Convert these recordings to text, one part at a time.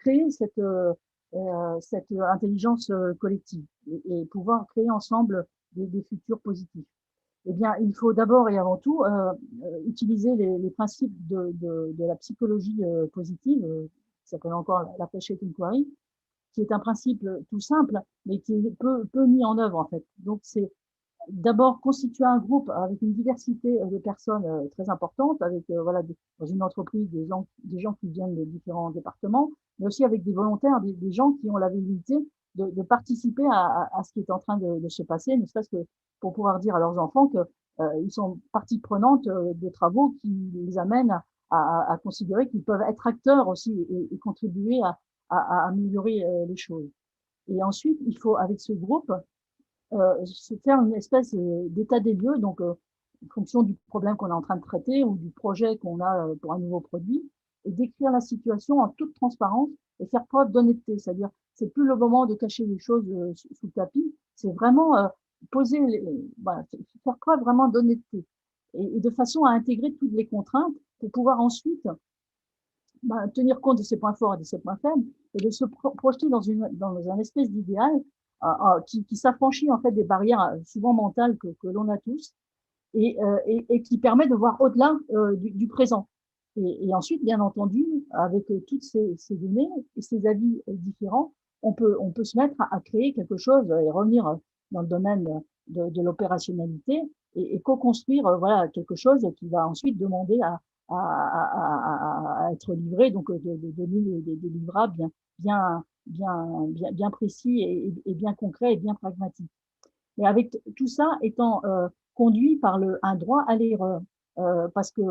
créer cette intelligence collective et pouvoir créer ensemble des futurs positifs. Eh bien, il faut d'abord et avant tout utiliser les principes de la psychologie positive, qui s'appelle encore la Patchett Inquiry, qui est un principe tout simple, mais qui est peu mis en œuvre en fait. Donc, c'est d'abord constituer un groupe avec une diversité de personnes très importante, avec voilà dans une entreprise des gens qui viennent de différents départements, mais aussi avec des volontaires, des gens qui ont la volonté de participer à ce qui est en train de se passer, ne serait-ce que pour pouvoir dire à leurs enfants que ils sont partie prenante de travaux qui les amènent à considérer qu'ils peuvent être acteurs aussi et contribuer à améliorer les choses. Et ensuite, il faut avec ce groupe se faire une espèce d'état des lieux, donc en fonction du problème qu'on est en train de traiter ou du projet qu'on a pour un nouveau produit, et décrire la situation en toute transparence et faire preuve d'honnêteté. C'est-à-dire, c'est plus le moment de cacher les choses sous le tapis, c'est vraiment poser, voilà, faire preuve vraiment d'honnêteté et de façon à intégrer toutes les contraintes pour pouvoir ensuite tenir compte de ses points forts et de ses points faibles et de se projeter dans un espèce d'idéal qui s'affranchit en fait des barrières souvent mentales que l'on a tous et qui permet de voir au-delà du présent. Et ensuite, bien entendu, avec toutes ces données et ces avis différents, on peut se mettre à créer quelque chose et revenir dans le domaine de l'opérationnalité et co-construire voilà quelque chose qui va ensuite demander à être livré, donc de donner des livrables bien précis et bien concrets et bien pragmatiques. Et avec tout ça étant conduit par un droit à l'erreur. Parce que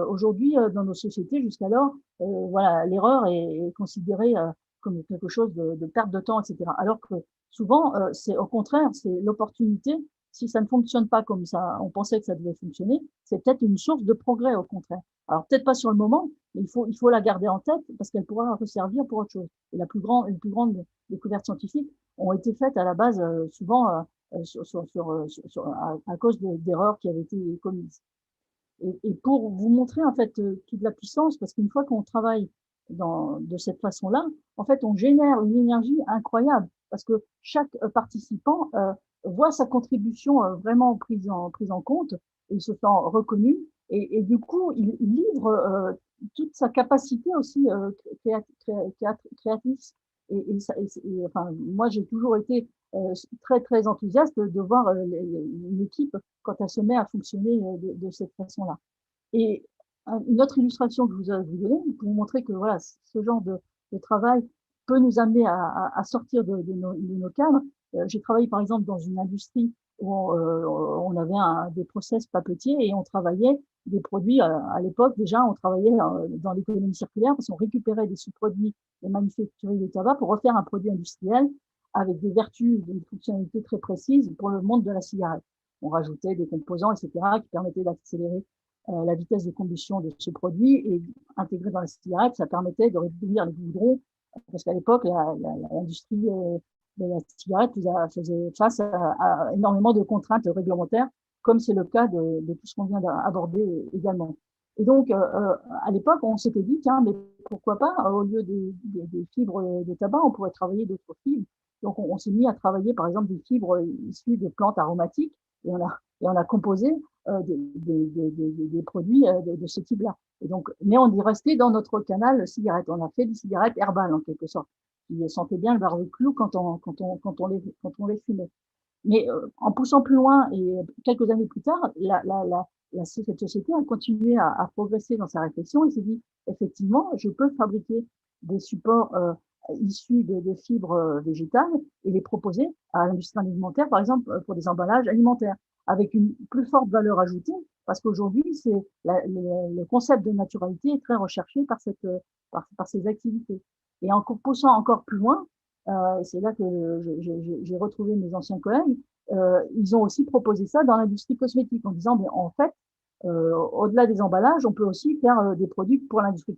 aujourd'hui, dans nos sociétés, jusqu'alors, voilà, l'erreur est considérée comme quelque chose de perte de temps, etc. Alors que souvent, c'est au contraire, c'est l'opportunité. Si ça ne fonctionne pas comme ça, on pensait que ça devait fonctionner, c'est peut-être une source de progrès au contraire. Alors peut-être pas sur le moment, mais il faut la garder en tête parce qu'elle pourra resservir pour autre chose. Et les plus grandes découvertes scientifiques ont été faites à la base souvent à cause d'erreurs qui avaient été commises. Et pour vous montrer en fait toute la puissance, parce qu'une fois qu'on travaille de cette façon-là, en fait, on génère une énergie incroyable, parce que chaque participant voit sa contribution vraiment prise en compte, et il se sent reconnu, et du coup, il livre toute sa capacité aussi créatrice. Enfin, moi, j'ai toujours été très enthousiaste de voir une équipe quand elle se met à fonctionner de cette façon-là. Et une autre illustration que je vous donner pour vous montrer que voilà, ce genre de travail peut nous amener à sortir de nos cadres. J'ai travaillé par exemple dans une industrie où on avait des process papetiers et on travaillait des produits. À l'époque déjà, on travaillait dans l'économie circulaire parce qu'on récupérait des sous-produits des manufacturiers de tabac pour refaire un produit industriel avec des vertus, des fonctionnalités très précises pour le monde de la cigarette. On rajoutait des composants, etc., qui permettaient d'accélérer la vitesse de combustion de ce produit et intégré dans la cigarette, ça permettait de réduire les goudrons parce qu'à l'époque, l'industrie de la cigarette faisait face à énormément de contraintes réglementaires, comme c'est le cas de tout ce qu'on vient d'aborder également. Et donc, à l'époque, on s'était dit, tiens, mais pourquoi pas, au lieu des fibres de tabac, on pourrait travailler d'autres fibres. Donc, on s'est mis à travailler, par exemple, des fibres issues de plantes aromatiques, et on a composé des produits de ce type-là. Et donc, mais on est resté dans notre canal cigarette. On a fait des cigarettes herbales, en quelque sorte, qui sentaient bien le barbecue quand on les fumait. Mais en poussant plus loin et quelques années plus tard, cette société a continué à progresser dans sa réflexion et s'est dit, effectivement, je peux fabriquer des supports issus de fibres végétales et les proposer à l'industrie alimentaire, par exemple, pour des emballages alimentaires, avec une plus forte valeur ajoutée, parce qu'aujourd'hui, le concept de naturalité est très recherché par ces activités. Et en poussant encore plus loin, c'est là que j'ai retrouvé mes anciens collègues, ils ont aussi proposé ça dans l'industrie cosmétique en disant, mais en fait, au-delà des emballages, on peut aussi faire des produits pour l'industrie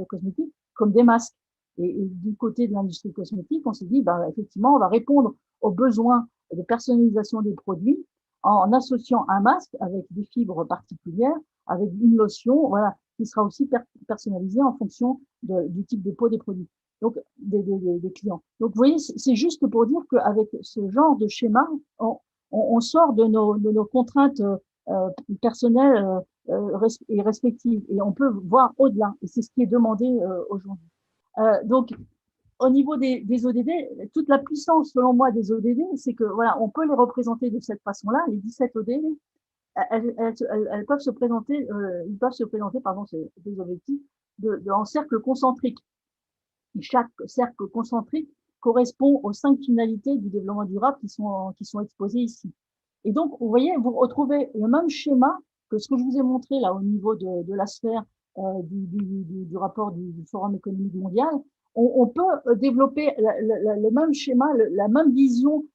cosmétique comme des masques. Et du côté de l'industrie cosmétique, on s'est dit, bah, effectivement, on va répondre aux besoins de personnalisation des produits en associant un masque avec des fibres particulières, avec une lotion, voilà, qui sera aussi personnalisée en fonction du type de peau des produits. donc des clients. Donc, vous voyez, c'est juste pour dire qu'avec ce genre de schéma, on sort de nos contraintes personnelles et respectives, et on peut voir au-delà. Et c'est ce qui est demandé aujourd'hui. Donc, au niveau des ODD, toute la puissance, selon moi, des ODD, c'est que voilà, on peut les représenter de cette façon-là. Les 17 ODD, elles peuvent se présenter, ils peuvent se présenter, pardon, c'est des objectifs en cercle concentrique. Et chaque cercle concentrique correspond aux 5 finalités du développement durable qui sont exposées ici. Et donc, vous voyez, vous retrouvez le même schéma que ce que je vous ai montré là au niveau de la sphère du rapport du Forum économique mondial. On peut développer le même schéma, la même vision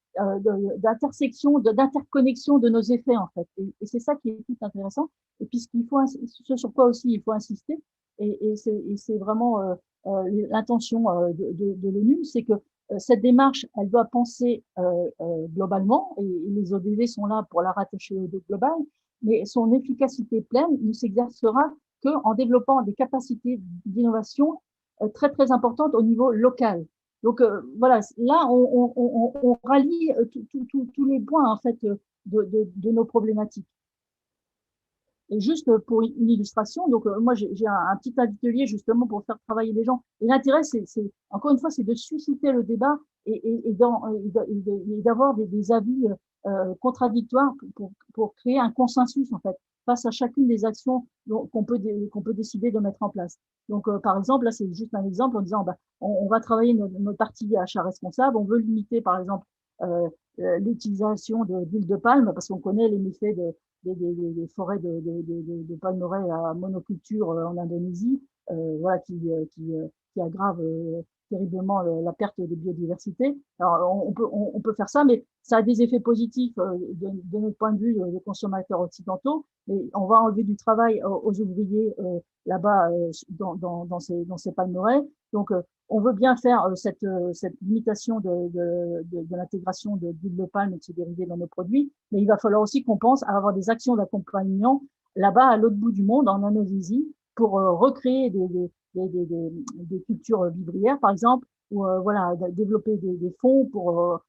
d'intersection, d'interconnexion de nos effets en fait. Et c'est ça qui est tout intéressant. Et puis ce sur quoi aussi il faut insister, et c'est vraiment l'intention de l'ONU, c'est que cette démarche, elle doit penser globalement, et les ODD sont là pour la rattacher au global, mais son efficacité pleine ne s'exercera qu'en développant des capacités d'innovation très très importantes au niveau local. Donc voilà, là on rallie tous les points en fait de nos problématiques. Et juste pour une illustration, donc moi j'ai un petit atelier justement pour faire travailler les gens. Et l'intérêt, c'est encore une fois, c'est de susciter le débat et d'avoir des avis contradictoires pour créer un consensus en fait face à chacune des actions qu'on peut décider de mettre en place. Donc par exemple, là c'est juste un exemple en disant on va travailler notre partie achat responsable, on veut limiter par exemple l'utilisation d'huile de palme parce qu'on connaît les méfaits des forêts de palmeraies à monoculture en Indonésie, voilà, qui aggrave terriblement la perte de biodiversité. Alors, on peut faire ça, mais ça a des effets positifs de notre point de vue de consommateurs occidentaux, mais on va enlever du travail aux ouvriers là-bas dans ces palmeraies. Donc, on veut bien faire cette limitation de l'intégration d'huile de palme et de ses dérivés dans nos produits, mais il va falloir aussi qu'on pense à avoir des actions d'accompagnement là-bas, à l'autre bout du monde, en Indonésie, pour recréer des cultures vivrières, par exemple, ou voilà, développer des fonds pour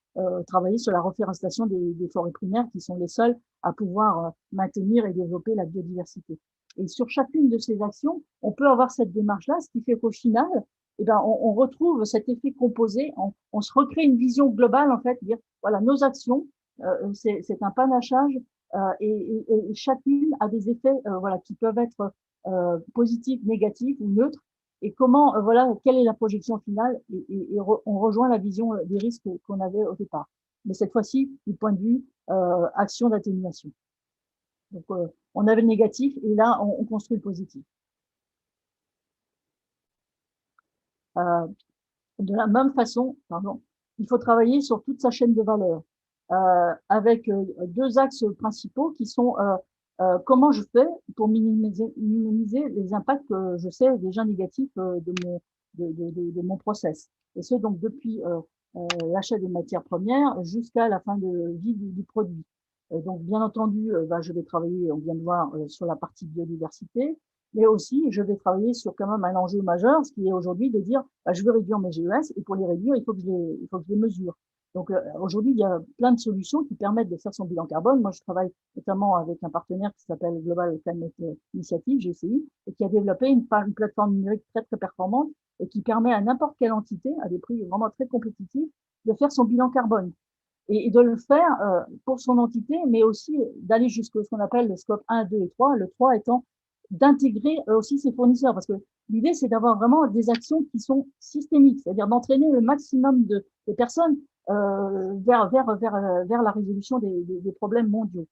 travailler sur la reforestation des forêts primaires qui sont les seules à pouvoir maintenir et développer la biodiversité. Et sur chacune de ces actions, on peut avoir cette démarche-là, ce qui fait qu'au final, eh ben, on retrouve cet effet composé, on se recrée une vision globale, en fait, dire, voilà, nos actions, c'est un panachage, et chacune a des effets, voilà, qui peuvent être positifs, négatifs ou neutres, et comment, voilà, quelle est la projection finale, on rejoint la vision des risques qu'on avait au départ. Mais cette fois-ci, du point de vue action d'atténuation. Donc, on avait le négatif, et là, on construit le positif. De la même façon, pardon, il faut travailler sur toute sa chaîne de valeur avec deux axes principaux qui sont comment je fais pour minimiser les impacts que je sais déjà négatifs de mon process. Et ce, donc, depuis l'achat des matières premières jusqu'à la fin de vie du produit. Donc, bien entendu, je vais travailler, on vient de voir, sur la partie biodiversité, mais aussi, je vais travailler sur quand même un enjeu majeur, ce qui est aujourd'hui de dire, je veux réduire mes GES, et pour les réduire, il faut que je les mesure. Donc aujourd'hui, il y a plein de solutions qui permettent de faire son bilan carbone. Moi, je travaille notamment avec un partenaire qui s'appelle Global Climate Initiative, GCI, et qui a développé une plateforme numérique très très performante et qui permet à n'importe quelle entité, à des prix vraiment très compétitifs, de faire son bilan carbone et de le faire pour son entité, mais aussi d'aller jusqu'à ce qu'on appelle le scope 1, 2 et 3, le 3 étant d'intégrer aussi ses fournisseurs, parce que l'idée, c'est d'avoir vraiment des actions qui sont systémiques, c'est-à-dire d'entraîner le maximum de personnes vers la résolution des problèmes mondiaux.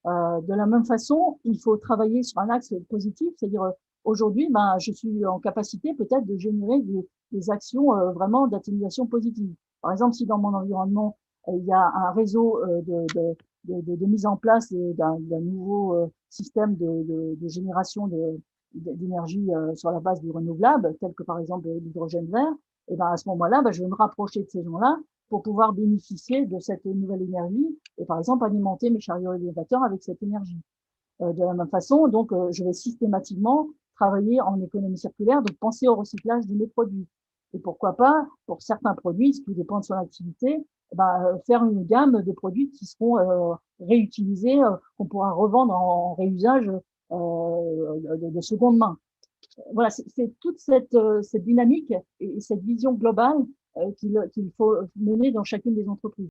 De la même façon, il faut travailler sur un axe positif, c'est-à-dire aujourd'hui, je suis en capacité peut-être de générer des actions vraiment d'atténuation positive. Par exemple, si dans mon environnement, il y a un réseau de mise en place d'un nouveau système de génération d'énergie sur la base du renouvelable, tel que par exemple l'hydrogène vert, et à ce moment-là, je vais me rapprocher de ces gens-là pour pouvoir bénéficier de cette nouvelle énergie et par exemple alimenter mes chariots élévateurs avec cette énergie. De la même façon, donc, je vais systématiquement travailler en économie circulaire, donc penser au recyclage de mes produits. Et pourquoi pas, pour certains produits, tout dépend de son activité, faire une gamme de produits qui seront réutilisés, qu'on pourra revendre en réusage de seconde main. Voilà, c'est toute cette dynamique et cette vision globale qu'il faut mener dans chacune des entreprises.